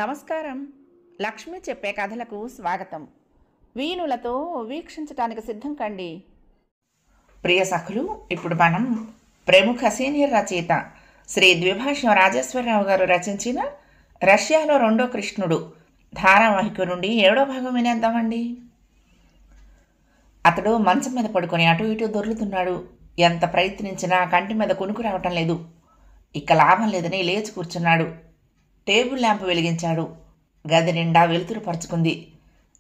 నమస్కారం. లక్ష్మి చెప్పే కథలకు స్వాగతం. వీణులతో వీక్షించటానికి సిద్ధం కండి. ప్రియ సఖులు, ఇప్పుడు మనం ప్రముఖ సీనియర్ రచయిత శ్రీ ద్విభాష్యం రాజేశ్వరరావు గారు రచించిన రష్యాలో రెండో కృష్ణుడు ధారావాహిక నుండి 7వ భాగం వినేద్దామండి. అతడు మంచం మీద పడుకొని అటు ఇటు దొర్లుతున్నాడు. ఎంత ప్రయత్నించినా కంటి మీద కునుకు రావటం లేదు. ఇక లాభం లేదని లేచి కూర్చున్నాడు. టేబుల్ ల్యాంప్ వెలిగించాడు. గది నిండా వెలుతురు పరుచుకుంది.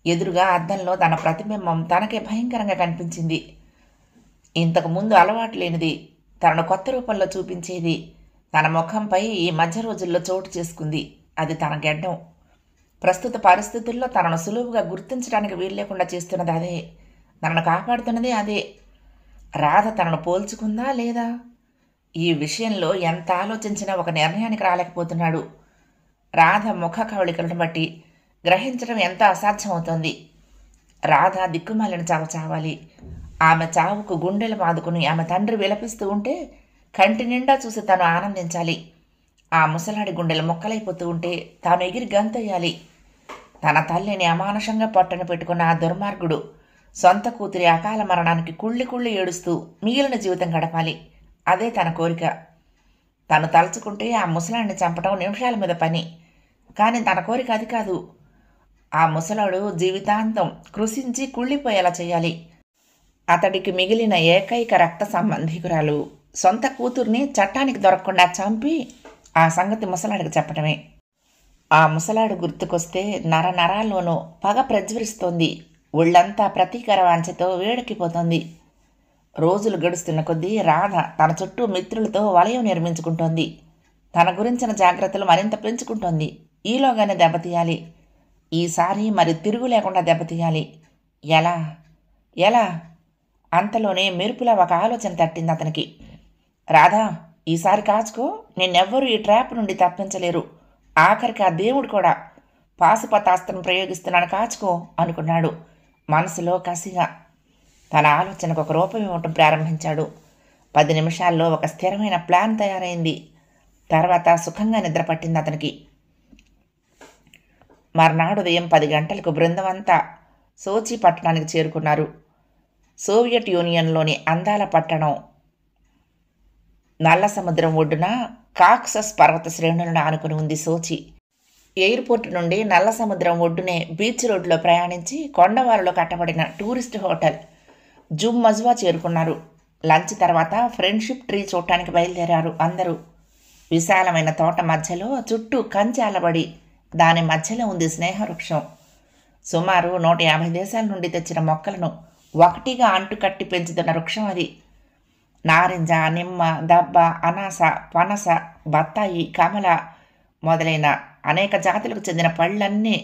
ఎదురుగా అద్దంలో తన ప్రతిబింబం తనకే భయంకరంగా కనిపించింది. ఇంతకుముందు అలవాటు లేనిది, తనను కొత్త రూపంలో చూపించేది తన ముఖంపై ఈ మధ్య రోజుల్లో చోటు చేసుకుంది. అది తన గెడ్డం. ప్రస్తుత పరిస్థితుల్లో తనను సులువుగా గుర్తించడానికి వీలు లేకుండా చేస్తున్నది అదే. తనను కాపాడుతున్నది అదే. రాధ తనను పోల్చుకుందా లేదా? ఈ విషయంలో ఎంత ఆలోచించినా ఒక నిర్ణయానికి రాలేకపోతున్నాడు. రాధ ముఖ కవళికలను బట్టి గ్రహించడం ఎంత అసాధ్యమవుతోంది. రాధ దిక్కుమాలిన చావు చావాలి. ఆమె చావుకు గుండెలు బాదుకుని ఆమె తండ్రి విలపిస్తూ ఉంటే కంటి నిండా చూసి తాను ఆనందించాలి. ఆ ముసలాడి గుండెలు మొక్కలైపోతూ ఉంటే తాను ఎగిరి గంతయ్యాలి. తన తల్లిని అమానుషంగా పొట్టన పెట్టుకున్న ఆ దుర్మార్గుడు సొంత కూతురి అకాల మరణానికి కుళ్ళి కుళ్ళి ఏడుస్తూ మిగిలిన జీవితం గడపాలి. అదే తన కోరిక. తను తలుచుకుంటే ఆ ముసలాడిని చంపడం నిమిషాల మీద పని. కానీ తన కోరిక అది కాదు. ఆ ముసలాడు జీవితాంతం కృషించి కుళ్ళిపోయేలా చేయాలి. అతడికి మిగిలిన ఏకైక రక్త సంబంధికురాలు సొంత కూతుర్ని చట్టానికి దొరకకుండా చంపి ఆ సంగతి ముసలాడికి చెప్పడమే. ఆ ముసలాడు గుర్తుకొస్తే నరాల్లోనూ పగ ప్రజ్వరిస్తోంది. ఒళ్ళంతా ప్రతీకార వాంఛతో వేడెక్కిపోతోంది. రోజులు గడుస్తున్న కొద్దీ రాధ తన చుట్టూ మిత్రులతో వలయం నిర్మించుకుంటోంది. తన గురించిన జాగ్రత్తలు మరింత పెంచుకుంటోంది. ఈలోగానే దెబ్బతీయాలి. ఈసారి మరి తిరుగు లేకుండా దెబ్బతీయాలి. ఎలా ఎలా అంతలోనే మెరుపులా ఒక ఆలోచన తట్టింది అతనికి. రాధా, ఈసారి కాచుకో. నిన్నెవ్వరూ ఈ ట్రాప్ నుండి తప్పించలేరు. ఆఖరికి ఆ దేవుడు కూడా పాశుపతాస్త్రం ప్రయోగిస్తున్నాడు. కాచుకో అనుకున్నాడు మనసులో కసిగా. తన ఆలోచనకు ఒక రూపం ఇవ్వటం ప్రారంభించాడు. 10 నిమిషాల్లో ఒక స్థిరమైన ప్లాన్ తయారైంది. తర్వాత సుఖంగా నిద్ర పట్టింది అతనికి. మర్నాడు ఉదయం 10 గంటలకు బృందమంతా సోచి పట్టణానికి చేరుకున్నారు. సోవియట్ యూనియన్లోని అందాల పట్టణం నల్ల సముద్రం ఒడ్డున కాక్సస్ పర్వత శ్రేణులను ఆనుకుని ఉంది సోచి. ఎయిర్పోర్ట్ నుండి నల్ల సముద్రం ఒడ్డునే బీచ్ రోడ్లో ప్రయాణించి కొండవారులో కట్టబడిన టూరిస్ట్ హోటల్ జుమ్ మజ్వా చేరుకున్నారు. లంచ్ తర్వాత ఫ్రెండ్షిప్ ట్రీ చూడటానికి బయలుదేరారు అందరూ. విశాలమైన తోట మధ్యలో చుట్టూ కంచె అలబడి దాని మధ్యలో ఉంది స్నేహవృక్షం. సుమారు 150 దేశాల నుండి తెచ్చిన మొక్కలను ఒకటిగా అంటుకట్టి పెంచుతున్న వృక్షం అది. నారింజ, నిమ్మ, దబ్బ, అనాస, పనస, బత్తాయి, కమల మొదలైన అనేక జాతులకు చెందిన పళ్ళన్నీ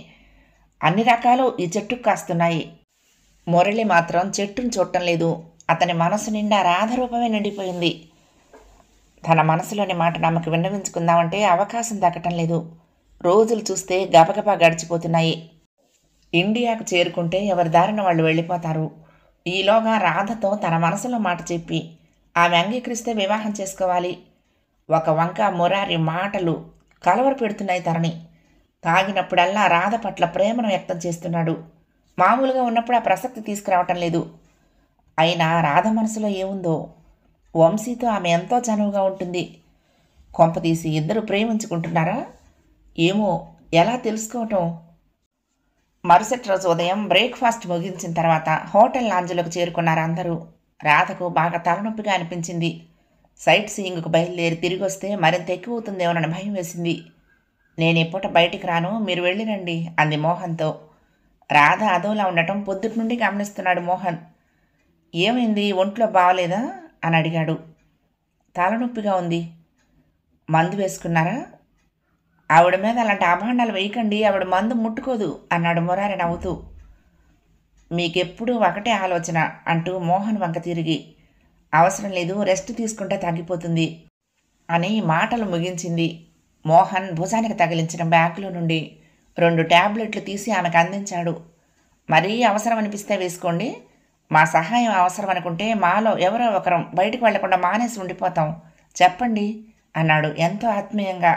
అన్ని రకాలు ఈ చెట్టుకు కాస్తున్నాయి. మురళి మాత్రం చెట్టును చూడటం లేదు. అతని మనసు నిండా రాధరూపమే నిండిపోయింది. తన మనసులోని మాట నమ్మకి విన్నవించుకుందామంటే అవకాశం దక్కటం లేదు. రోజులు చూస్తే గబగబా గడిచిపోతున్నాయి. ఇండియాకు చేరుకుంటే ఎవరి దారిన వాళ్ళు వెళ్ళిపోతారు. ఈలోగా రాధతో తన మనసులో మాట చెప్పి ఆమె అంగీకరిస్తే వివాహం చేసుకోవాలి. ఒక వంక మురారి మాటలు కలవర పెడుతున్నాయి తనని. తాగినప్పుడల్లా రాధ పట్ల ప్రేమను వ్యక్తం చేస్తున్నాడు. మామూలుగా ఉన్నప్పుడు ఆ ప్రసక్తి తీసుకురావటం లేదు. అయినా రాధ మనసులో ఏముందో? వంశీతో ఆమె ఎంతో చనువుగా ఉంటుంది. కొంపతీసి ఇద్దరు ప్రేమించుకుంటున్నారా? ఏమో, ఎలా తెలుసుకోవటం? మరుసటి రోజు ఉదయం బ్రేక్ఫాస్ట్ ముగించిన తర్వాత హోటల్ లాంజ్లోకి చేరుకున్నారు అందరూ. రాధకు బాగా తలనొప్పిగా అనిపించింది. సైట్ సీయింగ్కు బయలుదేరి తిరిగి వస్తే మరింత ఎక్కువ అవుతుందేమోనని భయం వేసింది. నేను ఈ పూట బయటికి రాను, మీరు వెళ్ళిరండి అంది మోహన్తో. రాధ అదోలా ఉండటం పొద్దుటి నుండి గమనిస్తున్నాడు మోహన్. ఏమైంది, ఒంట్లో బాగలేదా అని అడిగాడు. తలనొప్పిగా ఉంది. మందు వేసుకున్నారా? ఆవిడ మీద అలాంటి అభాండాలు వేయకండి, ఆవిడ మందు ముట్టుకోదు అన్నాడు మురారి నవ్వుతూ. మీకెప్పుడూ ఒకటే ఆలోచన అంటూ మోహన్ వంక తిరిగి, అవసరం లేదు, రెస్ట్ తీసుకుంటే తగ్గిపోతుంది అని మాటలు ముగించింది. మోహన్ భుజానికి తగిలించిన బ్యాగులో నుండి 2 ట్యాబ్లెట్లు తీసి ఆమెకు అందించాడు. మరీ అవసరం అనిపిస్తే వేసుకోండి. మా సహాయం అవసరం అనుకుంటే మాలో ఎవరో ఒకరం బయటకు వెళ్లకుండా మానేసి ఉండిపోతాం. చెప్పండి అన్నాడు ఎంతో ఆత్మీయంగా.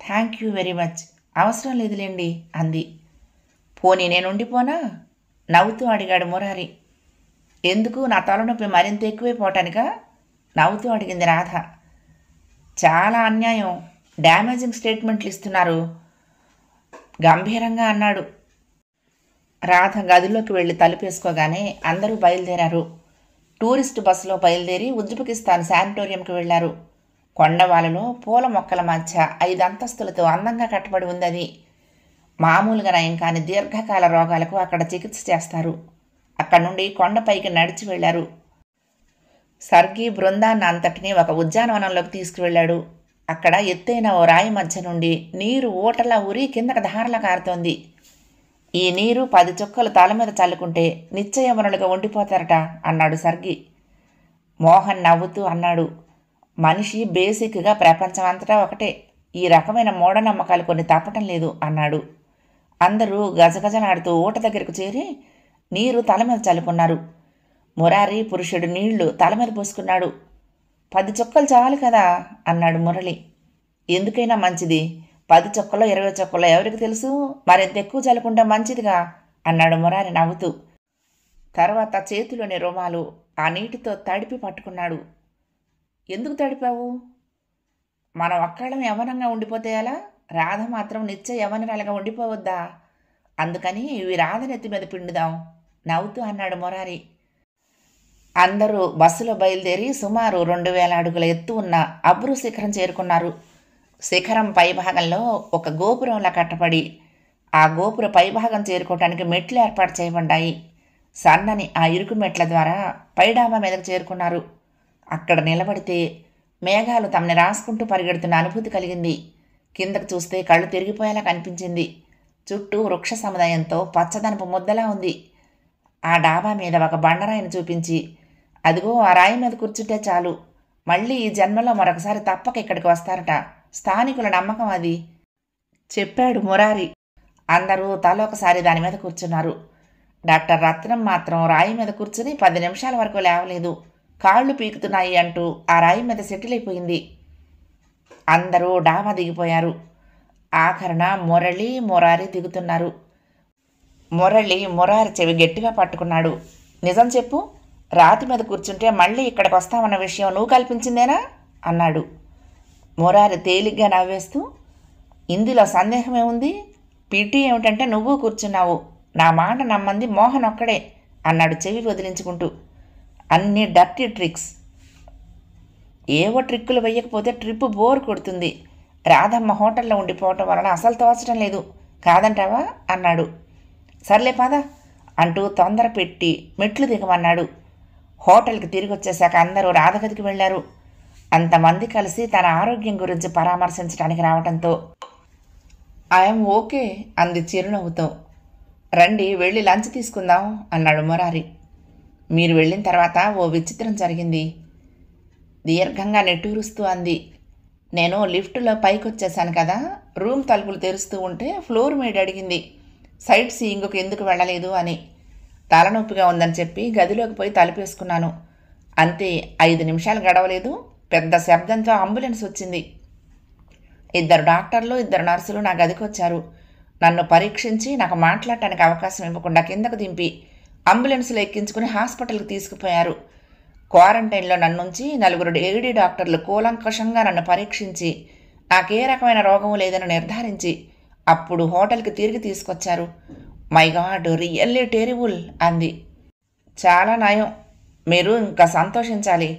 థ్యాంక్ యూ వెరీ మచ్ అవసరం లేదులేండి అంది. పోనీ నేనుండిపోనా? నవ్వుతూ అడిగాడు మురారి. ఎందుకు, నా తలనొప్పి మరింత ఎక్కువైపోవటానికా? నవ్వుతూ అడిగింది రాధ. చాలా అన్యాయం, డ్యామేజింగ్ స్టేట్మెంట్లు ఇస్తున్నారు గంభీరంగా అన్నాడు. రాధ గదిలోకి వెళ్ళి తలుపేసుకోగానే అందరూ బయలుదేరారు. టూరిస్టు బస్సులో బయలుదేరి ఉజ్బెకిస్తాన్ శానిటోరియంకి వెళ్లారు. కొండవాలలో పూల మొక్కల మధ్య 5 అంతస్తులతో అందంగా కట్టబడి ఉంది అది. మామూలుగా నయం కాని దీర్ఘకాల రోగాలకు అక్కడ చికిత్స చేస్తారు. అక్కడి నుండి కొండపైకి నడిచి వెళ్లారు. సర్గి బృందాన్ని అంతటినీ ఒక ఉద్యానవనంలోకి తీసుకువెళ్ళాడు. అక్కడ ఎత్తైన ఓ రాయి మధ్య నుండి నీరు ఊటలా ఊరి కిందకు ధారలా కారుతోంది. ఈ నీరు 10 చుక్కలు తల మీద చల్లుకుంటే నిశ్చయవనులుగా ఉండిపోతారట అన్నాడు సర్గి. మోహన్ నవ్వుతూ అన్నాడు, మనిషి బేసిక్గా ప్రపంచం అంతటా ఒకటే, ఈ రకమైన మూఢనమ్మకాలు కొన్ని తప్పటం లేదు అన్నాడు. అందరూ గజగజలాడుతూ ఊట దగ్గరకు చేరి నీరు తల మీద చల్లుకున్నారు. మురారి పురుషుడు నీళ్లు తల మీద పోసుకున్నాడు. 10 చుక్కలు చాలు కదా అన్నాడు మురళి. ఎందుకైనా మంచిది, 10 చుక్కలో 20 చుక్కలో ఎవరికి తెలుసు, మరింత ఎక్కువ చల్లుకుంటే మంచిదిగా అన్నాడు మురారి నవ్వుతూ. తర్వాత చేతిలోని రుమాలు ఆ నీటితో తడిపి పట్టుకున్నాడు. ఎందుకు తడిపావు? మనం ఒక్కళ్ళం యవ్వనంగా ఉండిపోతే ఎలా? రాధ మాత్రం నిత్య యవ్వనరాలుగా ఉండిపోవద్దా? అందుకని ఇవి రాధ నెత్తి మీద పిండుదాం నవ్వుతూ అన్నాడు మురారి. అందరూ బస్సులో బయలుదేరి సుమారు 2000 అడుగుల ఎత్తు ఉన్న అబ్రు శిఖరం చేరుకున్నారు. శిఖరం పైభాగంలో ఒక గోపురంలా కట్టబడి ఆ గోపుర పైభాగం చేరుకోవటానికి మెట్లు ఏర్పాటు చేయబడ్డాయి. సన్నని ఆ ఇరుకు మెట్ల ద్వారా పైడాబా మీదకు చేరుకున్నారు. అక్కడ నిలబడితే మేఘాలు తమని రాసుకుంటూ పరిగెడుతున్న అనుభూతి కలిగింది. కిందకు చూస్తే కళ్ళు తిరిగిపోయేలా కనిపించింది. చుట్టూ వృక్ష సముదాయంతో పచ్చదనపు ముద్దలా ఉంది. ఆ డాబా మీద ఒక బండరాయిని చూపించి, అదిగో ఆ రాయి మీద కూర్చుంటే చాలు, మళ్ళీ ఈ జన్మలో మరొకసారి తప్పక ఇక్కడికి వస్తారట, స్థానికుల నమ్మకం అది చెప్పాడు మురారి. అందరూ తలొకసారి దాని మీద కూర్చున్నారు. డాక్టర్ రత్నం మాత్రం రాయి మీద కూర్చుని 10 నిమిషాల వరకు లేవలేదు. కాళ్ళు పీకుతున్నాయి అంటూ ఆ రాయి మీద సెటిల్ అయిపోయింది. అందరూ డాబా దిగిపోయారు. ఆఖరణ మురారి దిగుతున్నారు. మురారి చెవి గట్టిగా పట్టుకున్నాడు. నిజం చెప్పు, రాతి మీద కూర్చుంటే మళ్ళీ ఇక్కడికి వస్తామన్న విషయం నువ్వు కల్పించిందేనా అన్నాడు. మురారి తేలిగ్గా నవ్వేస్తూ, ఇందులో సందేహమే ఉంది, పీటీ ఏమిటంటే నువ్వు కూర్చున్నావు, నా మాట నమ్మంది మోహన్ ఒక్కడే అన్నాడు చెవి వదిలించుకుంటూ. అన్ని డర్టీ ట్రిక్స్, ఏవో ట్రిక్కులు వేయకపోతే ట్రిప్పు బోర్ కొడుతుంది. రాధమ్మ హోటల్లో ఉండిపోవటం వలన అసలు తోచడం లేదు, కాదంటావా అన్నాడు. సర్లే పద అంటూ తొందర పెట్టి మెట్లు దిగమన్నాడు. హోటల్కి తిరిగి వచ్చేశాక అందరూ రాధగదికి వెళ్లారు. అంతమంది కలిసి తన ఆరోగ్యం గురించి పరామర్శించడానికి రావడంతో ఐఎమ్ ఓకే అంది చిరునవ్వుతో. రండి వెళ్ళి లంచ్ తీసుకుందాం అన్నాడు మురారి. మీరు వెళ్ళిన తర్వాత ఓ విచిత్రం జరిగింది, దీర్ఘంగా నెట్టూరుస్తూ అంది. నేను లిఫ్ట్లో పైకి వచ్చేసాను కదా, రూమ్ తలుపులు తెరుస్తూ ఉంటే ఫ్లోర్ మేడ్ అడిగింది సైట్ సీయింగ్కు ఎందుకు వెళ్ళలేదు అని. తలనొప్పిగా ఉందని చెప్పి గదిలోకి పోయి తలుపేసుకున్నాను. అంతే, 5 నిమిషాలు గడవలేదు, పెద్ద శబ్దంతో అంబులెన్స్ వచ్చింది. 2 డాక్టర్లు 2 నర్సులు నా గదికి వచ్చారు. నన్ను పరీక్షించి నాకు మాట్లాడటానికి అవకాశం ఇవ్వకుండా కిందకు దింపి అంబులెన్స్లో ఎక్కించుకుని హాస్పిటల్కి తీసుకుపోయారు. క్వారంటైన్లో నన్నుంచి 4 ఏడీ డాక్టర్లు కూలంకషంగా నన్ను పరీక్షించి నాకే రకమైన రోగం లేదని నిర్ధారించి అప్పుడు హోటల్కి తిరిగి తీసుకొచ్చారు. మై గాడ్, రియల్లీ టెరిబుల్ అంది. చాలా నయం, మీరు ఇంకా సంతోషించాలి.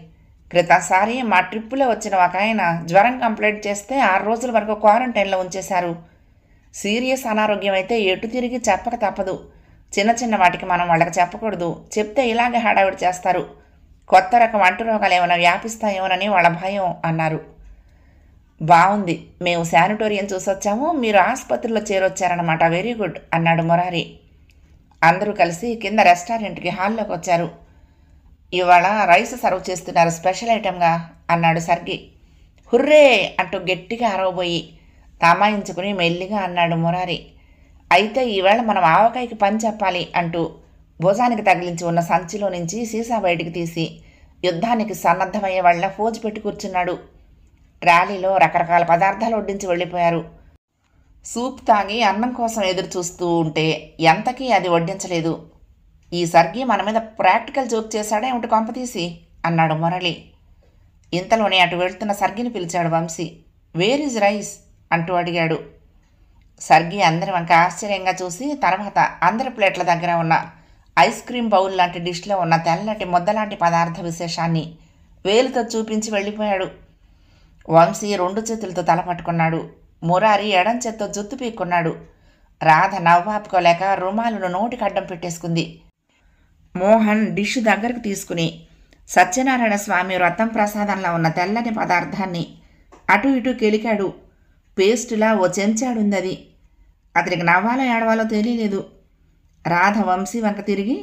క్రితంసారి మా ట్రిప్పులో వచ్చిన ఒక ఆయన జ్వరం కంప్లైంట్ చేస్తే 6 రోజుల వరకు క్వారంటైన్లో ఉంచేశారు. సీరియస్ అనారోగ్యం అయితే ఎటు తిరిగి చెప్పక తప్పదు. చిన్న చిన్న వాటికి మనం వాళ్ళకి చెప్పకూడదు, చెప్తే ఇలాగే హడావిడి చేస్తారు. కొత్త రకం అంటురోగాలు ఏమైనా వ్యాపిస్తాయేమోనని వాళ్ళ భయం అన్నారు. బాగుంది, మేము శానిటోరియం చూసొచ్చాము, మీరు ఆసుపత్రిలో చేరొచ్చారన్నమాట, వెరీ గుడ్ అన్నాడు మురారి. అందరూ కలిసి కింద రెస్టారెంట్కి హాల్లోకి వచ్చారు. ఇవాళ రైస్ సర్వ్ చేస్తున్నారు స్పెషల్ ఐటెంగా అన్నాడు సర్గి. హుర్రే అంటూ గట్టిగా అరవబోయి తమాయించుకుని మెల్లిగా అన్నాడు మురారి. అయితే ఈవేళ మనం ఆవకాయకి పని చెప్పాలి అంటూ భుజానికి తగిలించి ఉన్న సంచిలో నుంచి సీసా బయటికి తీసి యుద్ధానికి సన్నద్ధమయ్యే వాళ్ళ ఫోజు పెట్టి కూర్చున్నాడు. ట్రాలీలో రకరకాల పదార్థాలు వడ్డించి వెళ్ళిపోయారు. సూప్ తాగి అన్నం కోసం ఎదురు చూస్తూ ఉంటే ఎంతకీ అది వడ్డించలేదు. ఈ సర్గి మన మీద ప్రాక్టికల్ జోక్ చేశాడా ఏమిటి కొంపతీసి అన్నాడు మురళి. ఇంతలోనే అటు వెళ్తున్న సర్గిని పిలిచాడు వంశీ. వేర్ ఈజ్ రైస్ అంటూ అడిగాడు. సర్గి అందరి వంక ఆశ్చర్యంగా చూసి తర్వాత అందరి ప్లేట్ల దగ్గర ఉన్న ఐస్ క్రీమ్ బౌల్ లాంటి డిష్లో ఉన్న తెల్లటి ముద్దలాంటి పదార్థ విశేషాన్ని వేలుతో చూపించి వెళ్ళిపోయాడు. వంశీ 2 చేతులతో తల పట్టుకున్నాడు. మురారి ఎడం చేత్తో జుత్తు పీక్కున్నాడు. రాధ నవ్వాపుకోలేక రుమాలును నోటికి అడ్డం పెట్టేసుకుంది. మోహన్ డిష్ దగ్గరకు తీసుకుని సత్యనారాయణ స్వామి వ్రతం ప్రసాదంలా ఉన్న తెల్లని పదార్థాన్ని అటు ఇటు కెలికాడు. పేస్టులా ఓ చెంచాడుందది. అతనికి నవ్వాలో ఏడవాలో తెలియలేదు. రాధ వంశీ వంక తిరిగి,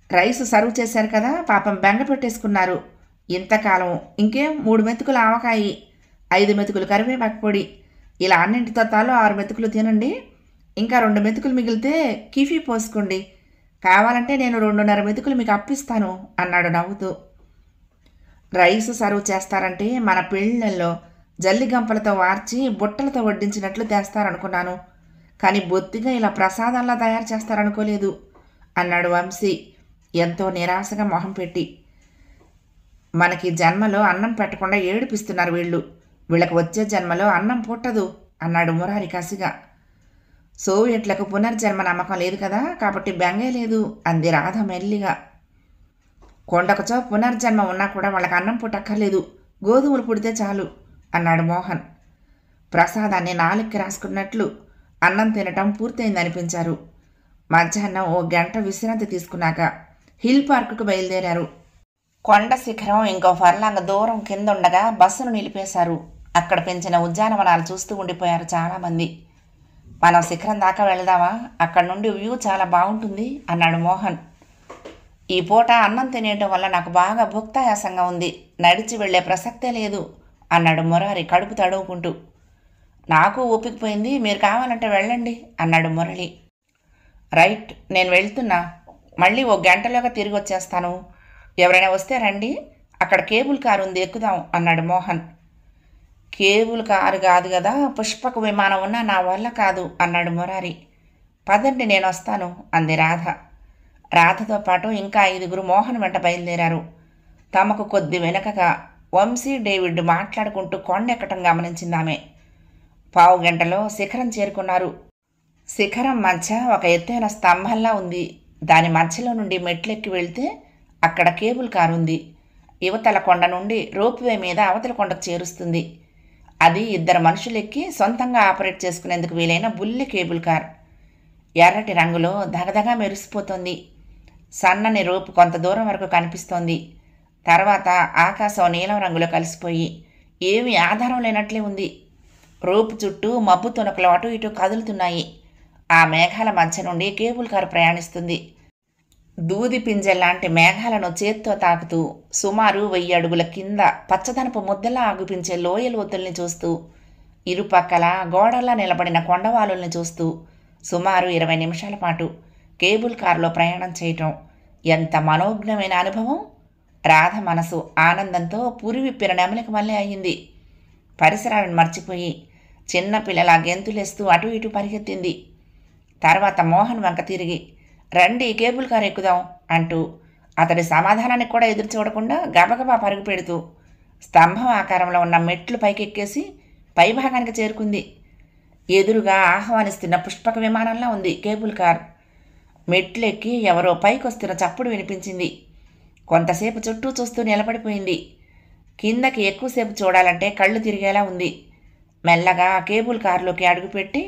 రైసు సర్వ్ చేశారు కదా, పాపం బెంగ పెట్టేసుకున్నారు. ఇంతకాలం ఇంకేం 3 మెతుకులు ఆవకాయి, 5 మెతుకులు కరివేపాకు పొడి, ఇలా అన్నింటితో తాలో 6 మెతుకులు తినండి. ఇంకా 2 మెతుకులు మిగిలితే కిఫీ పోసుకోండి. కావాలంటే నేను 2.5 మెతుకులు మీకు అప్పిస్తాను అన్నాడు నవ్వుతూ. రైసు సర్వ్ చేస్తారంటే మన పెళ్ళిళ్ళల్లో జల్లిగంపలతో వార్చి బుట్టలతో వడ్డించినట్లు తెస్తారనుకున్నాను. కానీ బొత్తిగా ఇలా ప్రసాదంలా తయారు చేస్తారనుకోలేదు అన్నాడు వంశీ ఎంతో నిరాశగా మొహం పెట్టి. మనకి జన్మలో అన్నం పెట్టకుండా ఏడిపిస్తున్నారు వీళ్ళు. వీళ్ళకి వచ్చే జన్మలో అన్నం పుట్టదు అన్నాడు మురారి కసిగా. సోవియట్లకు పునర్జన్మ నమ్మకం లేదు కదా, కాబట్టి బెంగే లేదు అంది రాధ మెల్లిగా. కొండకచో పునర్జన్మ ఉన్నా కూడా వాళ్ళకి అన్నం పుట్టక్కర్లేదు, గోధుమలు పుడితే చాలు అన్నాడు మోహన్. ప్రసాదాన్ని నాలుక్కి రాసుకున్నట్లు అన్నం తినటం పూర్తయిందనిపించారు. మధ్యాహ్నం 1 గంట విశ్రాంతి తీసుకున్నాక హిల్ పార్కుకు బయలుదేరారు. కొండ శిఖరం ఇంకో ఫర్లాంగ్ దూరం కింద ఉండగా బస్సును నిలిపేశారు. అక్కడ పెంచిన ఉద్యానవనాలు చూస్తూ ఉండిపోయారు చాలామంది. మనం శిఖరం దాకా వెళదామా, అక్కడ నుండి వ్యూ చాలా బాగుంటుంది అన్నాడు మోహన్. ఈ పూట అన్నం తినేయటం వల్ల నాకు బాగా భుక్తాయాసంగా ఉంది, నడిచి వెళ్లే ప్రసక్తే లేదు అన్నాడు మురారి కడుపు తడువుకుంటూ. నాకు ఊపికిపోయింది, మీరు కావాలంటే వెళ్ళండి అన్నాడు మురళి. రైట్, నేను వెళ్తున్నా, మళ్ళీ 1 గంటలోగా తిరిగి వచ్చేస్తాను. ఎవరైనా వస్తే రండి, అక్కడ కేబుల్ కారు ఉంది, ఎక్కుదాం అన్నాడు మోహన్. కేబుల్ కారు కాదు కదా, పుష్పక విమానం ఉన్నా నా వల్ల కాదు అన్నాడు మురారి. పదండి నేను వస్తాను అంది రాధ. రాధతో పాటు ఇంకా 5గురు మోహన్ వెంట బయలుదేరారు. తమకు కొద్ది వెనకగా వంశీ డేవిడ్ మాట్లాడుకుంటూ కొండెక్కటం గమనించిందామె. 1/2 గంటలో శిఖరం చేరుకున్నారు. శిఖరం మధ్య ఒక ఎత్తైన స్తంభంలా ఉంది. దాని మధ్యలో నుండి మెట్లెక్కి వెళ్తే అక్కడ కేబుల్ కారు ఉంది. యువతల కొండ నుండి రోప్వే మీద అవతల కొండకు చేరుస్తుంది. అది 2 మనుషులెక్కి సొంతంగా ఆపరేట్ చేసుకునేందుకు వీలైన బుల్లి కేబుల్ కార్. ఎర్రటి రంగులో దగదగా మెరిసిపోతోంది. సన్నని రోపు కొంత దూరం వరకు కనిపిస్తోంది. తర్వాత ఆకాశం నీలం రంగులో కలిసిపోయి ఏమీ ఆధారం లేనట్లే ఉంది. రోపు చుట్టూ మబ్బు తునకలు అటు ఇటు కదులుతున్నాయి. ఆ మేఘాల మధ్య నుండి కేబుల్ కారు ప్రయాణిస్తుంది. దూది పింజెల్లాంటి మేఘాలను చేత్తో తాకుతూ సుమారు 1000 అడుగుల కింద పచ్చదనపు ముద్దలా ఆగుపించే లోయలోతుల్ని చూస్తూ, ఇరుపక్కల గోడల్లా నిలబడిన కొండవాలుల్ని చూస్తూ సుమారు 20 నిమిషాల పాటు కేబుల్ కారులో ప్రయాణం చేయటం ఎంత మనోజ్ఞమైన అనుభవం! రాధ మనసు ఆనందంతో పురివిప్పిన నెమలిక మళ్ళీ అయ్యింది. పరిసరాలను మర్చిపోయి చిన్నపిల్లలా గెంతులేస్తూ అటు ఇటు పరిగెత్తింది. తర్వాత మోహన్ వంక తిరిగి, రండి కేబుల్ కారు ఎక్కుదాం అంటూ అతడి సమాధానానికి కూడా ఎదురు చూడకుండా గబగబా పరుగు పెడుతూ స్తంభం ఆకారంలో ఉన్న మెట్లు పైకెక్కేసి పైభాగానికి చేరుకుంది. ఎదురుగా ఆహ్వానిస్తున్న పుష్పక విమానంలా ఉంది కేబుల్ కార్. మెట్లెక్కి ఎవరో పైకొస్తున్న చప్పుడు వినిపించింది. కొంతసేపు చుట్టూ చూస్తూ నిలబడిపోయింది. కిందకి ఎక్కువసేపు చూడాలంటే కళ్ళు తిరిగేలా ఉంది. మెల్లగా కేబుల్ కారులోకి అడుగుపెట్టి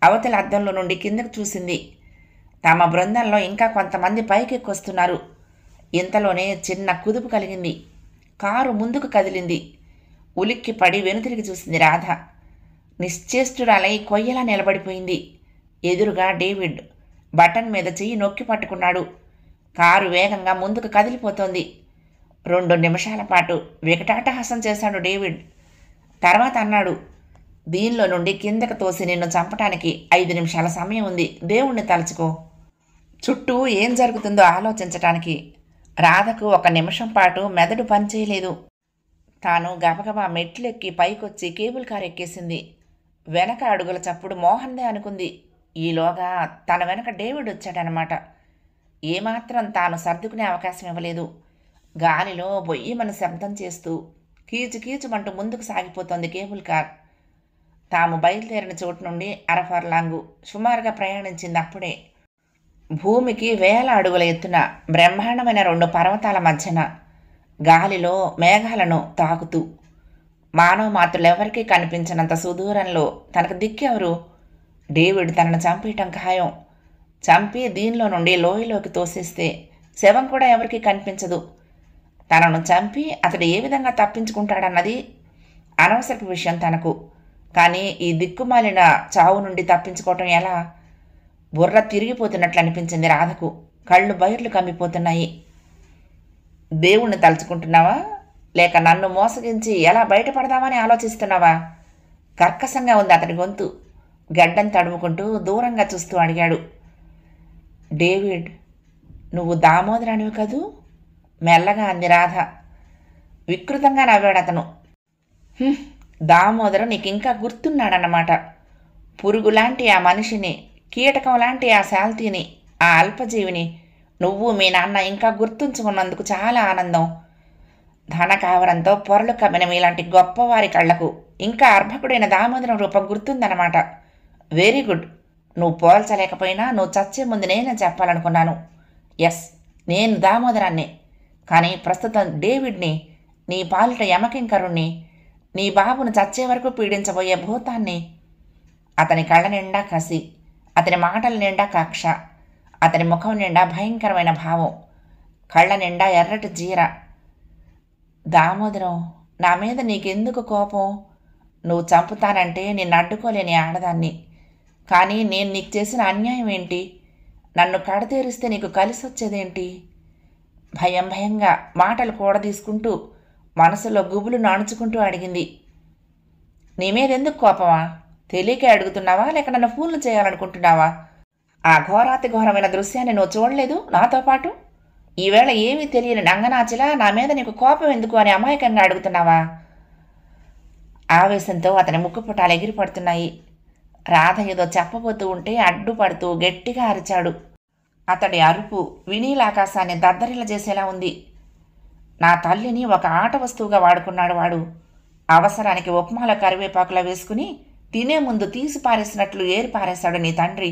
అవతల అద్దంలో నుండి కిందకు చూసింది. తమ బృందంలో ఇంకా కొంతమంది పైకెక్కొస్తున్నారు. ఇంతలోనే చిన్న కుదుపు కలిగింది. కారు ముందుకు కదిలింది. ఉలిక్కి పడి వెనుతిరిగి చూసింది రాధ. నిశ్చేష్టురాలై కొయ్యలా నిలబడిపోయింది. ఎదురుగా డేవిడ్ బటన్ మీద చెయ్యి నొక్కి పట్టుకున్నాడు. కారు వేగంగా ముందుకు కదిలిపోతోంది. 2 నిమిషాల పాటు వికటాటహాసం చేశాడు డేవిడ్. తర్వాత అన్నాడు, దీనిలో నుండి కిందకు తోసి నిన్ను చంపటానికి 5 నిమిషాల సమయం ఉంది, దేవుణ్ణి తలుచుకో. చుట్టూ ఏం జరుగుతుందో ఆలోచించటానికి రాధకు 1 నిమిషం పాటు మెదడు పనిచేయలేదు. తాను గబగబా మెట్లెక్కి పైకొచ్చి కేబుల్ కారు ఎక్కేసింది. వెనక అడుగుల చప్పుడు మోహన్దే అనుకుంది. ఈలోగా తన వెనక డేవిడ్ వచ్చాడనమాట. ఏమాత్రం తాను సర్దుకునే అవకాశం ఇవ్వలేదు. గాలిలో బొయ్యమని శబ్దం చేస్తూ కీచు కీచుమంటూ ముందుకు సాగిపోతోంది కేబుల్ కార్. తాము బయలుదేరిన చోటు నుండి అరఫర్లాంగు సుమారుగా ప్రయాణించింది. అప్పుడే భూమికి వేల అడుగుల ఎత్తున బ్రహ్మాండమైన రెండు పర్వతాల మధ్యన గాలిలో మేఘాలను తాకుతూ మానవ మాతృలెవరికీ కనిపించినంత సుదూరంలో తనకు దిక్కెవరు? డేవిడ్ తనను చంపేయటం ఖాయం. చంపి దీనిలో నుండి లోయలోకి తోసేస్తే శవం కూడా ఎవరికీ కనిపించదు. తనను చంపి అతడు ఏ విధంగా తప్పించుకుంటాడన్నది అనవసరపు విషయం తనకు. కానీ ఈ దిక్కుమాలిన చావు నుండి తప్పించుకోవటం ఎలా? బుర్ర తిరిగిపోతున్నట్లు అనిపించింది రాధకు. కళ్ళు బయర్లు కమ్మిపోతున్నాయి. దేవుణ్ణి తలుచుకుంటున్నావా, లేక నన్ను మోసగించి ఎలా బయటపడదామని ఆలోచిస్తున్నావా? కర్కశంగా ఉంది అతడి గొంతు. గడ్డం తడుముకుంటూ దూరంగా చూస్తూ అడిగాడు. డేవిడ్, నువ్వు దామోదరానివి కదూ? మెల్లగా అంది రాధ. వికృతంగా నవ్వాడు అతను. దామోదరం నీకింకా గుర్తున్నాడన్నమాట. పురుగులాంటి ఆ మనిషిని, కీటకం లాంటి ఆ శాల్తీని, ఆ అల్పజీవిని నువ్వు మీ నాన్న ఇంకా గుర్తుంచుకున్నందుకు చాలా ఆనందం. ధనకావరంతో పొరలు కమ్మిన మీలాంటి గొప్పవారి కళ్లకు ఇంకా అర్భకుడైన దామోదరం రూపం గుర్తుందన్నమాట. Very good. నువ్వు పోల్చలేకపోయినా నువ్వు చచ్చే ముందు నేనే చెప్పాలనుకున్నాను. ఎస్, నేను దామోదరాన్ని. కానీ ప్రస్తుతం డేవిడ్ని, నీ పాలిట యమకింకరుణ్ణి, నీ బాబును చచ్చే వరకు పీడించబోయే భూతాన్ని. అతని కళ్ళ నిండా కసి, అతని మాటల నిండా కక్ష, అతని ముఖం నిండా భయంకరమైన భావం, కళ్ళ నిండా ఎర్రటి జీర. దామోదరం, నా మీద నీకెందుకు కోపం? నువ్వు చంపుతానంటే నిన్ను అడ్డుకోలేని ఆడదాన్ని. కానీ నేను నీకు చేసిన అన్యాయం ఏంటి? నన్ను కడతేరిస్తే నీకు కలిసి వచ్చేదేంటి? భయం భయంగా మాటలు కూడదీసుకుంటూ మనసులో గుబులు నాణుచుకుంటూ అడిగింది. నీ మీదెందుకు కోపమా? తెలియకే అడుగుతున్నావా, లేక నన్ను ఫూల్ను చేయాలనుకుంటున్నావా? ఆ ఘోరాతి ఘోరమైన దృశ్యాన్ని నువ్వు చూడలేదు నాతో పాటు? ఈవేళ ఏమీ తెలియని నంగనాచిలా నా మీద నీకు కోపం ఎందుకు అని అమాయకంగా అడుగుతున్నావా? ఆవేశంతో అతని ముక్కుపుటాలు ఎగిరిపడుతున్నాయి. రాధ ఏదో చెప్పబోతూ ఉంటే అడ్డుపడుతూ గట్టిగా అరిచాడు. అతడి అరుపు వినీలాకాశాన్ని దద్దరిల్ల చేసేలా ఉంది. నా తల్లిని ఒక ఆట వస్తువుగా వాడుకున్నాడు వాడు. అవసరానికి ఉప్మాల కరివేపాకులా వేసుకుని తినే ముందు తీసి పారేసినట్లు ఏరి పారేశాడు నీ తండ్రి.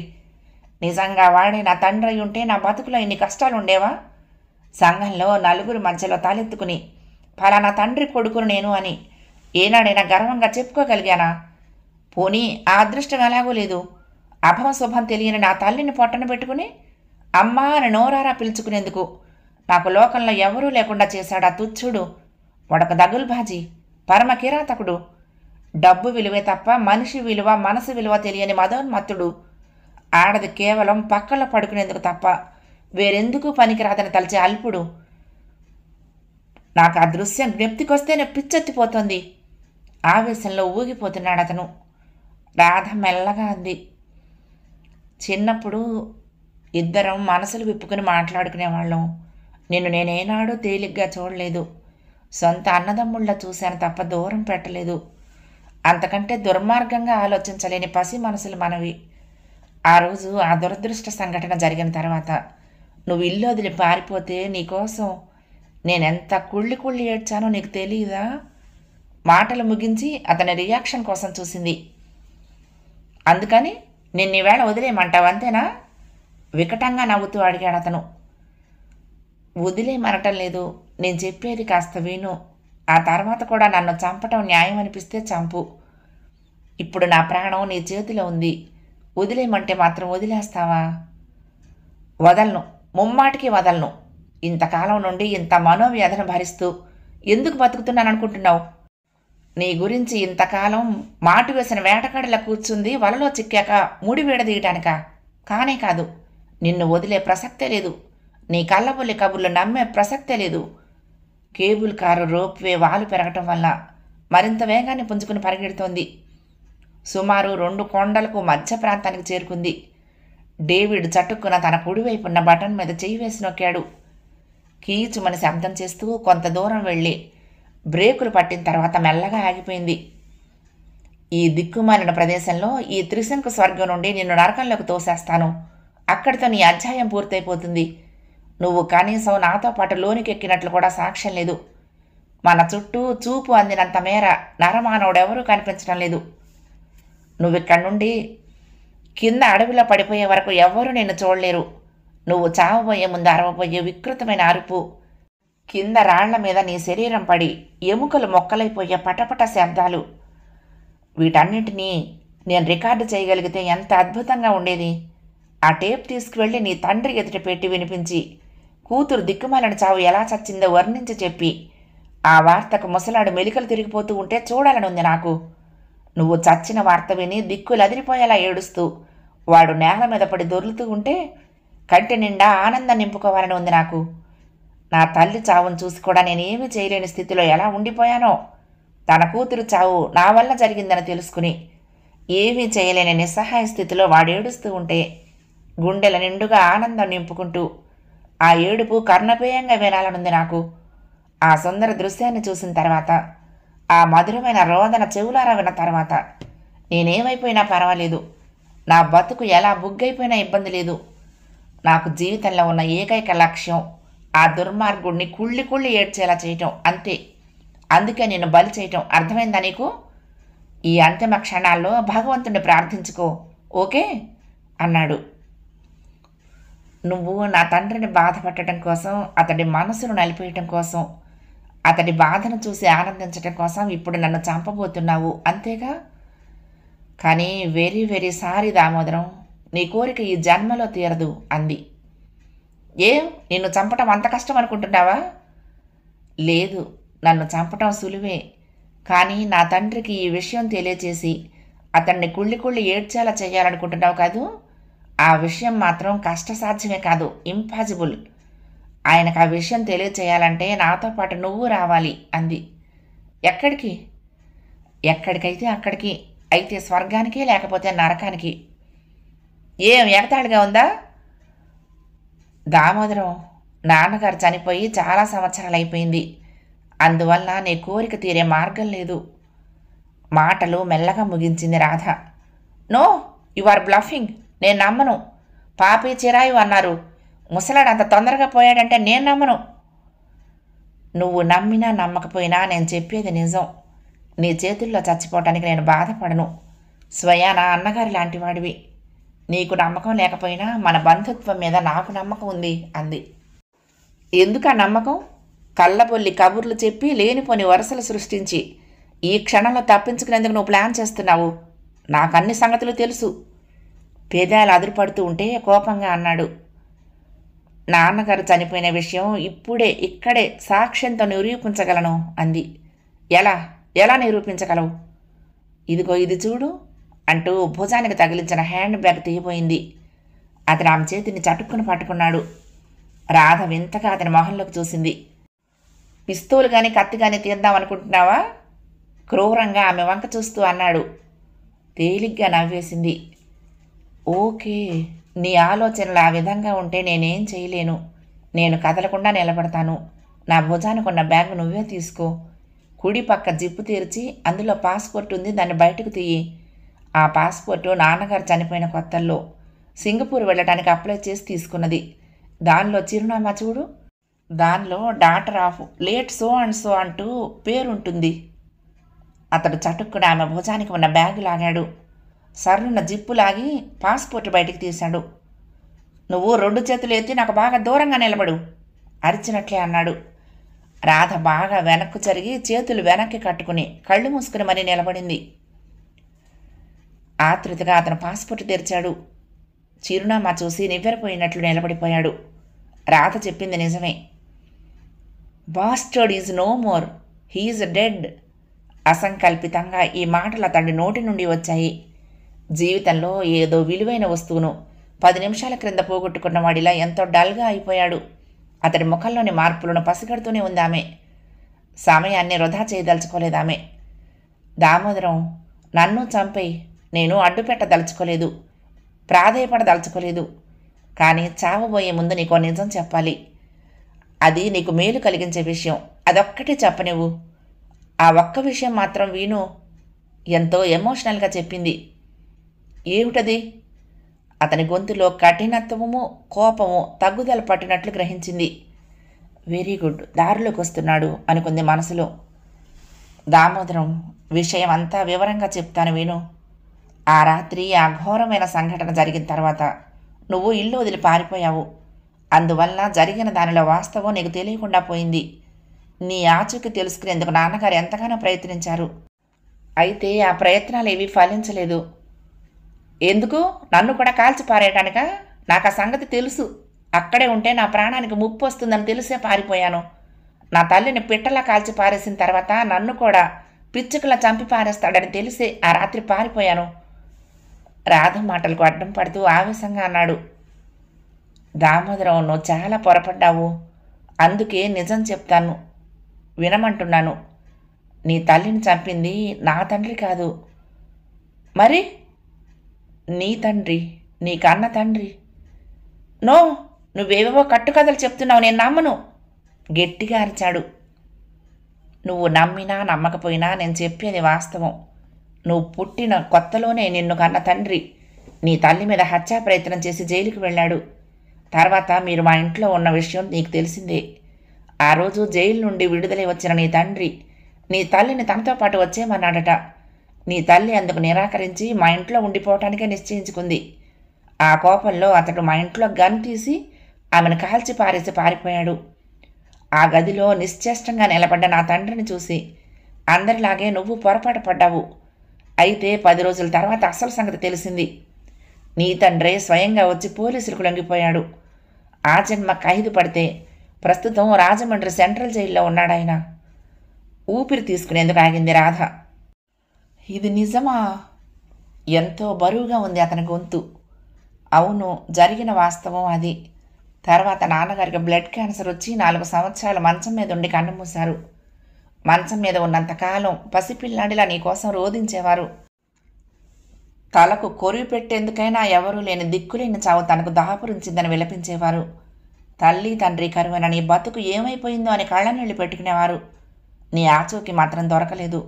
నిజంగా వాడే నా తండ్రి అయి ఉంటే నా బతుకులో ఇన్ని కష్టాలుండేవా? సంఘంలో నలుగురి మధ్యలో తలెత్తుకుని ఫలానా తండ్రి కొడుకును నేను అని ఏనాడైనా గర్వంగా చెప్పుకోగలిగానా? పోనీ ఆ అదృష్టం ఎలాగూ లేదు. అభం శుభం తెలియని నా తల్లిని పొట్టన పెట్టుకుని అమ్మా అని నోరారా పిలుచుకునేందుకు నాకు లోకంలో ఎవరూ లేకుండా చేశాడా తుచ్చుడు. వాడొక దగుల్బాజీ, పరమ కిరాతకుడు. డబ్బు విలువే తప్ప మనిషి విలువ, మనసు విలువ తెలియని మదోన్మత్తుడు. ఆడది కేవలం పక్కలో పడుకునేందుకు తప్ప వేరెందుకు పనికిరాదని తలచే అల్పుడు. నాకు ఆ దృశ్యం జ్ఞప్తికొస్తేనే పిచ్చెత్తిపోతుంది. ఆవేశంలో ఊగిపోతున్నాడు అతను. రాధ మెల్లగా అంది. చిన్నప్పుడు ఇద్దరం మనసులు విప్పుకుని మాట్లాడుకునేవాళ్ళం. నిన్ను నేనేనాడూ తేలిగ్గా చూడలేదు. సొంత అన్నదమ్ముళ్ళ చూశాను తప్ప దూరం పెట్టలేదు. అంతకంటే దుర్మార్గంగా ఆలోచించలేని పసి మనసులు మనవి. ఆ రోజు ఆ దురదృష్ట సంఘటన జరిగిన తర్వాత నువ్వు ఇల్లు వదిలి పారిపోతే నీకోసం నేనెంత కుళ్ళి కుళ్ళి ఏడ్చానో నీకు తెలియదా? మాటలు ముగించి అతని రియాక్షన్ కోసం చూసింది. అందుకని నిన్నివేళ వదిలేయమంటావు అంతేనా? వికటంగా నవ్వుతూ అడిగాడు అతను. వదిలేయమనటం లేదు, నేను చెప్పేది కాస్త విను. ఆ తర్వాత కూడా నన్ను చంపటం న్యాయం అనిపిస్తే చంపు. ఇప్పుడు నా ప్రాణం నీ చేతిలో ఉంది. వదిలేయమంటే మాత్రం వదిలేస్తావా? వదలను, ముమ్మాటికి వదలను. ఇంతకాలం నుండి ఇంత మనోవ్యాధన భరిస్తూ ఎందుకు బతుకుతున్నాననుకుంటున్నావు? నీ గురించి ఇంతకాలం మాటు వేసిన వేటకాడలా కూర్చుంది వలలో చిక్కాక ముడి వీడదీయటానిక? కానే కాదు. నిన్ను వదిలే ప్రసక్తే లేదు. నీ కళ్ళబొల్లి కబుర్లు నమ్మే ప్రసక్తే లేదు. కేబుల్ కారు రోప్వే వాలు పెరగటం వల్ల మరింత వేగాన్ని పుంజుకుని పరిగెడుతోంది. సుమారు 2 కొండలకు మధ్య ప్రాంతానికి చేరుకుంది. డేవిడ్ చటుక్కున తన కుడివైపున్న బటన్ మీద చెయ్యి వేసి నొక్కాడు. కీచుమని శబ్దం చేస్తూ కొంత దూరం వెళ్ళి బ్రేకులు పట్టిన తర్వాత మెల్లగా ఆగిపోయింది. ఈ దిక్కుమాలిన ప్రదేశంలో ఈ త్రిశంకు స్వర్గం నుండి నిన్ను నరకంలోకి తోసేస్తాను. అక్కడితో నీ అధ్యాయం పూర్తయిపోతుంది. నువ్వు కనీసం నాతో పాటు లోనికి ఎక్కినట్లు కూడా సాక్ష్యం లేదు. మన చుట్టూ చూపు అందినంత మేర నరమానవుడెవరూ కనిపించడం లేదు. నువ్విక్కడి నుండి కింద అడవిలో పడిపోయే వరకు ఎవ్వరూ నిన్ను చూడలేరు. నువ్వు చావబోయే ముందు అరవబోయే వికృతమైన అరుపు, కింద రాళ్ల మీద నీ శరీరం పడి ఎముకలు మొక్కలైపోయే పటపట శబ్దాలు, వీటన్నింటినీ నేను రికార్డు చేయగలిగితే ఎంత అద్భుతంగా ఉండేది. ఆ టేప్ తీసుకువెళ్ళి నీ తండ్రి ఎదుట పెట్టి వినిపించి కూతురు దిక్కుమాలిన చావు ఎలా చచ్చిందో వర్ణించి చెప్పి ఆ వార్తకు ముసలాడు మెలికలు తిరిగిపోతూ ఉంటే చూడాలని ఉంది నాకు. నువ్వు చచ్చిన వార్త విని దిక్కులు అదిరిపోయేలా ఏడుస్తూ వాడు నేల మీద పడి దొర్లుతూ ఉంటే కంటి నిండా ఆనందం నింపుకోవాలని ఉంది నాకు. నా తల్లి చావును చూసి కూడా నేనేమీ చేయలేని స్థితిలో ఎలా ఉండిపోయానో, తన కూతురు చావు నా వల్ల జరిగిందని తెలుసుకుని ఏమీ చేయలేని నిస్సహాయ స్థితిలో వాడేడుస్తూ ఉంటే గుండెల నిండుగా ఆనందం నింపుకుంటూ ఆ ఏడుపు కర్ణపేయంగా వినాలనుంది నాకు. ఆ సుందర దృశ్యాన్ని చూసిన తర్వాత, ఆ మధురమైన రోదన చెవులారా విన్న తర్వాత నేనేమైపోయినా పర్వాలేదు. నా బతుకు ఎలా బుగ్గైపోయినా ఇబ్బంది లేదు. నాకు జీవితంలో ఉన్న ఏకైక లక్ష్యం ఆ దుర్మార్గుడిని కుళ్ళి కుళ్ళి ఏడ్చేలా చేయటం, అంతే. అందుకే నేను బలి చేయటం. అర్థమైందా నీకు? ఈ అంతిమ క్షణాల్లో భగవంతుడిని ప్రార్థించుకో, ఓకే అన్నాడు. నువ్వు నా తండ్రిని బాధపెట్టడం కోసం, అతడి మనసును నలిపేయటం కోసం, అతడి బాధను చూసి ఆనందించటం కోసం ఇప్పుడు నన్ను చంపబోతున్నావు, అంతేగా? కానీ వెరీ వెరీ సారీ దామోదరం, నీ కోరిక ఈ జన్మలో తీరదు అంది. ఏం, నిన్ను చంపటం అంత కష్టం అనుకుంటున్నావా? లేదు, నన్ను చంపటం సులువే. కానీ నా తండ్రికి ఈ విషయం తెలియచేసి అతన్ని కుళ్ళి కుళ్ళి ఏడ్చేలా చేయాలనుకుంటున్నావు కాదు? ఆ విషయం మాత్రం కష్టసాధ్యమే కాదు, ఇంపాసిబుల్. ఆయనకు ఆ విషయం తెలియచేయాలంటే నాతో పాటు నువ్వు రావాలి అంది. ఎక్కడికి? ఎక్కడికైతే అక్కడికి. అయితే స్వర్గానికి, లేకపోతే నరకానికి. ఏం ఎగతాళిగా ఉందా? దామోదరం, నాన్నగారు చనిపోయి చాలా సంవత్సరాలు అయిపోయింది. అందువల్ల నీ కోరిక తీరే మార్గం లేదు. మాటలు మెల్లగా ముగించింది Radha. No, you are bluffing. నేను నమ్మను. పాపి చిరాయు అన్నారు. ముసలాడు అంత తొందరగా పోయాడంటే నేను నమ్మను. నువ్వు నమ్మినా నమ్మకపోయినా నేను చెప్పేది నిజం. నీ చేతుల్లో చచ్చిపోవటానికి నేను బాధపడను. స్వయాన అన్నగారి లాంటి వాడివి. నీకు నమ్మకం లేకపోయినా మన బంధుత్వం మీద నాకు నమ్మకం ఉంది అంది. ఎందుకు ఆ నమ్మకం? కళ్ళబొల్లి కబుర్లు చెప్పి లేనిపోని వరుసలు సృష్టించి ఈ క్షణంలో తప్పించుకునేందుకు నువ్వు ప్లాన్ చేస్తున్నావు. నాకు అన్ని సంగతులు తెలుసు. పేదాలు అదురుపడుతూ ఉంటే కోపంగా అన్నాడు. నాన్నగారు చనిపోయిన విషయం ఇప్పుడే ఇక్కడే సాక్ష్యంతో నిరూపించగలను అంది. ఎలా ఎలా నిరూపించగలవు? ఇదిగో ఇది చూడు అంటూ భుజానికి తగిలించిన హ్యాండ్ బ్యాగ్ తీయబోయింది. అతను ఆమె చేతిని చటుక్కుని పట్టుకున్నాడు. రాధ వింతగా అతని మొహంలోకి చూసింది. పిస్తోలు కానీ కత్తి కానీ తీద్దామనుకుంటున్నావా? క్రూరంగా ఆమె వంక చూస్తూ అన్నాడు. తేలిగ్గా నవ్వేసింది. ఓకే, నీ ఆలోచనలు ఆ విధంగా ఉంటే నేనేం చేయలేను. నేను కదలకుండా నిలబడతాను. నా భుజానికున్న బ్యాగ్ నువ్వే తీసుకో. కుడి పక్క జిప్పు తెరిచి అందులో పాస్పోర్ట్ ఉంది, దాన్ని బయటకు తీయి. ఆ పాస్పోర్టు నాన్నగారు చనిపోయిన కొత్తల్లో సింగపూర్ వెళ్ళడానికి అప్లై చేసి తీసుకున్నది. దానిలో చిరునామా చూడు. దానిలో daughter of late so and so అంటూ పేరుంటుంది. అతడు చటుక్కున ఆమె భుజానికి ఉన్న బ్యాగ్ లాగాడు. సర్రున్న జిప్పు లాగి పాస్పోర్ట్ బయటికి తీశాడు. నువ్వు 2 చేతులు ఎత్తి నాకు బాగా దూరంగా నిలబడు అరిచినట్లే అన్నాడు. రాధ బాగా వెనక్కు జరిగి చేతులు వెనక్కి కట్టుకుని కళ్ళు మూసుకుని మరీ నిలబడింది. ఆతృతగా అతను పాస్పోర్ట్ తెరిచాడు. చిరునామా చూసి నివ్వెరపోయినట్లు నిలబడిపోయాడు. రాధ చెప్పింది నిజమే. Bastard is no more, he is dead. అసంకల్పితంగా ఈ మాటలు అతడి నోటి నుండి వచ్చాయి. జీవితంలో ఏదో విలువైన వస్తువును 10 నిమిషాల క్రింద పోగొట్టుకున్న వాడిలా ఎంతో డల్గా అయిపోయాడు. అతడి ముఖంలోని మార్పులను పసిగడుతూనే ఉందామె. సమయాన్ని వృధా చేయదలుచుకోలేదామె. దామోదరం, నన్ను చంపేయి. నేను అడ్డుపెట్టదలుచుకోలేదు, ప్రాధేయపడదలుచుకోలేదు. కానీ చావబోయే ముందు నీకో నిజం చెప్పాలి. అది నీకు మేలు కలిగించే విషయం. అదొక్కటే చెప్పనివ్వు. ఆ ఒక్క విషయం మాత్రం విను. ఎంతో ఎమోషనల్గా చెప్పింది. ఏమిటది? అతని గొంతులో కఠినత్వము, కోపము తగ్గుదల పట్టినట్లు గ్రహించింది. వెరీ గుడ్, దారిలోకి వస్తున్నాడు అనుకుంది మనసులో. దామోదరం, విషయం అంతా వివరంగా చెప్తాను విను. ఆ రాత్రి ఆ ఘోరమైన సంఘటన జరిగిన తర్వాత నువ్వు ఇల్లు వదిలి పారిపోయావు. అందువల్ల జరిగిన దానిలో వాస్తవం నీకు తెలియకుండా పోయింది. నీ ఆచూకీ తెలుసుకునేందుకు నాన్నగారు ఎంతగానో ప్రయత్నించారు. అయితే ఆ ప్రయత్నాలు ఏవి ఫలించలేదు. ఎందుకు? నన్ను కూడా కాల్చి పారేయటానిక? నాకు ఆ సంగతి తెలుసు. అక్కడే ఉంటే నా ప్రాణానికి ముప్పు వస్తుందని తెలిసే పారిపోయాను. నా తల్లిని పిట్టలా కాల్చి పారేసిన తర్వాత నన్ను కూడా పిచ్చుకలా చంపి పారేస్తాడని తెలిసే ఆ రాత్రి పారిపోయాను. రాధ మాటలకు అడ్డం పడుతూ ఆవేశంగా అన్నాడు. దామోదరం, నువ్వు చాలా పొరపడ్డావు. అందుకే నిజం చెప్తాను, వినమంటున్నాను. నీ తల్లిని చంపింది నా తండ్రి కాదు. మరి? నీ తండ్రి, నీ కన్న తండ్రి. నో, నువ్వేవేవో కట్టుకథలు చెప్తున్నావు, నేను నమ్మను, గట్టిగా అరిచాడు. నువ్వు నమ్మినా నమ్మకపోయినా నేను చెప్పేది వాస్తవం. నువ్వు పుట్టిన కొత్తలోనే నిన్ను కన్న తండ్రి నీ తల్లి మీద హత్యా ప్రయత్నం చేసి జైలుకి వెళ్ళాడు. తర్వాత మీరు మా ఇంట్లో ఉన్న విషయం నీకు తెలిసిందే. ఆ రోజు జైలు నుండి విడుదలై వచ్చిన నీ తండ్రి నీ తల్లిని తనతో పాటు వచ్చేమన్నాడట. నీ తల్లి అందుకు నిరాకరించి మా ఇంట్లో ఉండిపోవటానికే నిశ్చయించుకుంది. ఆ కోపంలో అతడు మా ఇంట్లో గన్ తీసి ఆమెను కాల్చి పారేసి పారిపోయాడు. ఆ గదిలో నిశ్చేష్టంగా నిలబడ్డ నా తండ్రిని చూసి అందరిలాగే నువ్వు పొరపాటు పడ్డావు. అయితే 10 రోజుల తర్వాత అసలు సంగతి తెలిసింది. నీ తండ్రే స్వయంగా వచ్చి పోలీసులకు లొంగిపోయాడు. ఆ జన్మ ఖైదు పడితే ప్రస్తుతం రాజమండ్రి సెంట్రల్ జైల్లో ఉన్నాడాయన. ఊపిరి తీసుకునేందుకు ఆగింది రాధ. ఇది నిజమా? ఎంతో బరువుగా ఉంది అతని గొంతు. అవును, జరిగిన వాస్తవం అది. తర్వాత నాన్నగారికి బ్లడ్ క్యాన్సర్ వచ్చి 4 సంవత్సరాలు మంచం మీద ఉండి కన్నుమూశారు. మంచం మీద ఉన్నంతకాలం పసిపిల్లాడిలా నీకోసం రోధించేవారు. తలకు కొరివి పెట్టేందుకైనా ఎవరూ లేని దిక్కులేని చావు తనకు దాపురించిందని విలపించేవారు. తల్లి తండ్రి కరువైన నీ బతుకు ఏమైపోయిందో అని కళ్ళనీళ్ళు పెట్టుకునేవారు. నీ ఆచూకీ మాత్రం దొరకలేదు.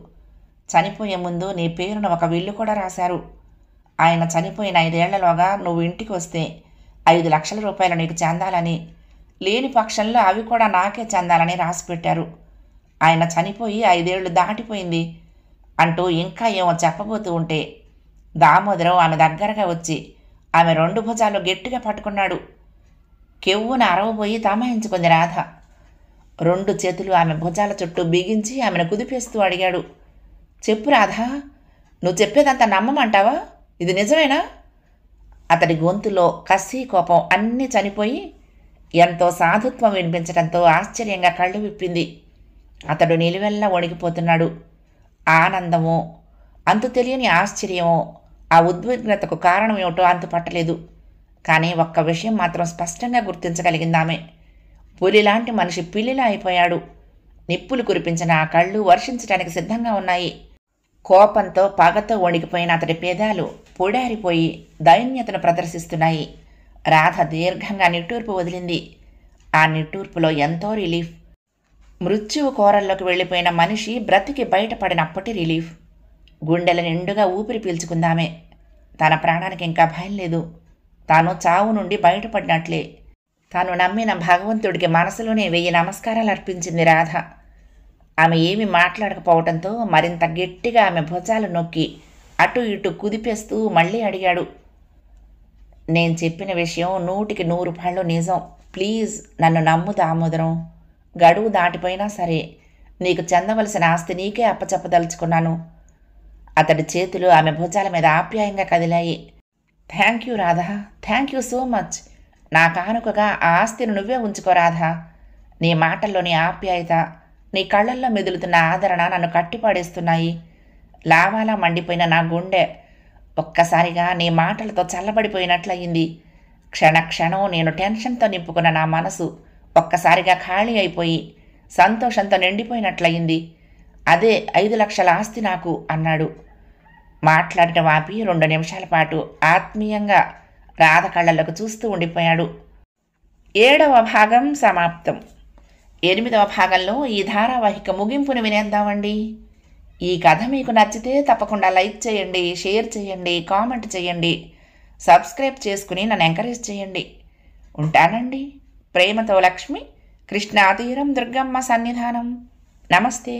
చనిపోయే ముందు నీ పేరున ఒక విల్లు కూడా రాశారు. ఆయన చనిపోయిన 5 ఏళ్లలోగా నువ్వు ఇంటికి వస్తే 5 లక్షల రూపాయలు నీకు చెందాలని, లేని పక్షంలో అవి కూడా నాకే చెందాలని రాసిపెట్టారు. ఆయన చనిపోయి 5 ఏళ్లు దాటిపోయింది అంటూ ఇంకా ఏమో చెప్పబోతూ ఉంటే దామోదరం ఆమె దగ్గరగా వచ్చి ఆమె 2 భుజాలు గట్టిగా పట్టుకున్నాడు. కెవ్వున అరవబోయి తమాయించుకుంది రాధ. 2 చేతులు ఆమె భుజాల చుట్టూ బిగించి ఆమెను కుదిపేస్తూ అడిగాడు. చెప్పు రాధా, నువ్వు చెప్పేదంతా నమ్మమంటావా? ఇది నిజమేనా? అతడి గొంతులో కసి, కోపం అన్నీ చనిపోయి ఎంతో సాధుత్వం వినిపించడంతో ఆశ్చర్యంగా కళ్ళు విప్పింది. అతడు నిలువెల్లా వణికిపోతున్నాడు. ఆనందమో, అంతు తెలియని ఆశ్చర్యమో, ఆ ఉద్విగ్నతకు కారణం ఏమిటో అంతుపట్టలేదు. కానీ ఒక్క విషయం మాత్రం స్పష్టంగా గుర్తించగలిగిందామె. పులిలాంటి మనిషి పిల్లిలా అయిపోయాడు. నిప్పులు కురిపించిన ఆ కళ్ళు వర్షించడానికి సిద్ధంగా ఉన్నాయి. కోపంతో పగతో వణికిపోయిన అతడి పేదాలు పొడారిపోయి దైన్యతను ప్రదర్శిస్తున్నాయి. రాధ దీర్ఘంగా నిట్టూర్పు వదిలింది. ఆ నిట్టూర్పులో ఎంతో రిలీఫ్. మృత్యువు కోరల్లోకి వెళ్ళిపోయిన మనిషి బ్రతికి బయటపడినప్పటి రిలీఫ్. గుండెల నిండుగా ఊపిరి పీల్చుకుందామే. తన ప్రాణానికి ఇంకా భయం లేదు. తాను చావు నుండి బయటపడినట్లే. తాను నమ్మిన భగవంతుడికి మనసులోనే 1000 నమస్కారాలు అర్పించింది రాధ. ఆమె ఏమీ మాట్లాడకపోవడంతో మరింత గట్టిగా ఆమె భుజాలు నొక్కి అటు ఇటు కుదిపేస్తూ మళ్ళీ అడిగాడు. నేను చెప్పిన విషయం 100కి 100 పాళ్ళు నిజం. ప్లీజ్ నన్ను నమ్ము దామోదరం. గడువు దాటిపోయినా సరే నీకు చెందవలసిన ఆస్తి నీకే అప్పచెప్పదలుచుకున్నాను. అతడి చేతులు ఆమె భుజాల మీద ఆప్యాయంగా కదిలాయి. Thank you Radha, thank you so much. నా కానుకగా ఆ ఆస్తిని నువ్వే ఉంచుకో రాధా. నీ మాటల్లోని ఆప్యాయత, నీ కళ్ళల్లో మెదులుతున్న ఆదరణ నన్ను కట్టిపడేస్తున్నాయి. లావాలా మండిపోయిన నా గుండె ఒక్కసారిగా నీ మాటలతో చల్లబడిపోయినట్లయింది. క్షణక్షణం నేను టెన్షన్తో నింపుకున్న నా మనసు ఒక్కసారిగా ఖాళీ అయిపోయి సంతోషంతో నిండిపోయినట్లయింది. అదే 5 లక్షల ఆస్తి నాకు అన్నాడు. మాట్లాడటం ఆపి 2 నిమిషాల పాటు ఆత్మీయంగా రాధ కళ్ళల్లోకి చూస్తూ ఉండిపోయాడు. 7వ భాగం సమాప్తం. 8వ భాగంలో ఈ ధారావాహిక ముగింపును వినేద్దామండి. ఈ కథ మీకు నచ్చితే తప్పకుండా లైక్ చేయండి, షేర్ చేయండి, కామెంట్ చేయండి, సబ్స్క్రైబ్ చేసుకుని నన్ను ఎంకరేజ్ చేయండి. ఉంటానండి. ప్రేమతో లక్ష్మి, కృష్ణా తీరం దుర్గమ్మ సన్నిధానం. నమస్తే.